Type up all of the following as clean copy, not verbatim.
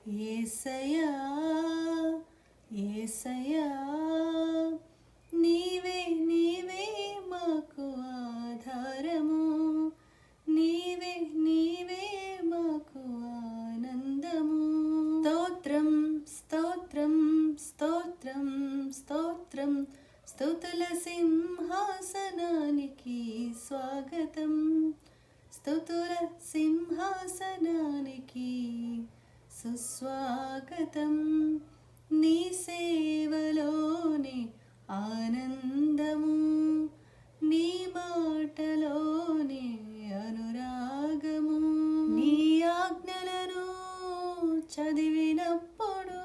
యేసయ్యా యేసయ్యా నీవే నీవే మాకు ఆధారము, నీవే నీవే మాకు ఆనందము. స్తోత్రం స్తోత్రం స్తోత్రం స్తోత్రం స్తుతుల సింహాసనానికి స్వాగతం, స్తుతుల సింహాసనానికి సుస్వాగతం. నీ సేవలోనే ఆనందము, నీ మాటలోనే అనురాగము. నీ ఆజ్ఞలను చదివినప్పుడు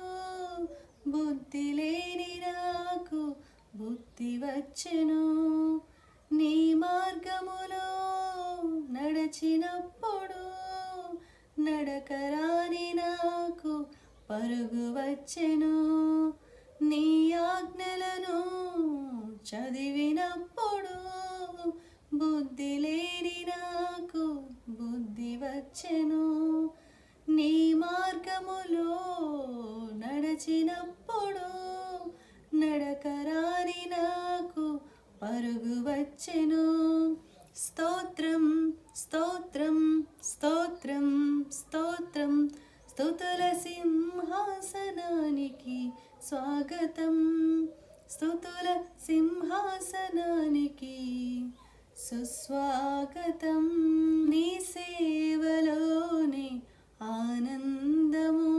బుద్ధి లేని నాకు బుద్ధి వచ్చెను, నీ మార్గములో నడచినప్పుడు నడకరాని నాకు పరుగు వచ్చెను. నీ ఆజ్ఞలను చదివినప్పుడు బుద్ధి లేని నాకు బుద్ధి వచ్చెను, నీ మార్గములో నడచినప్పుడు నడకరాని నాకు పరుగు వచ్చెను. స్తోత్రం స్తోత్రం స్తోత్రం స్తోత్రం స్తుతుల సింహాసనానికి స్వాగతం, స్తుతుల సింహాసనానికి సుస్వాగతం. నీ సేవలోనే ఆనందము,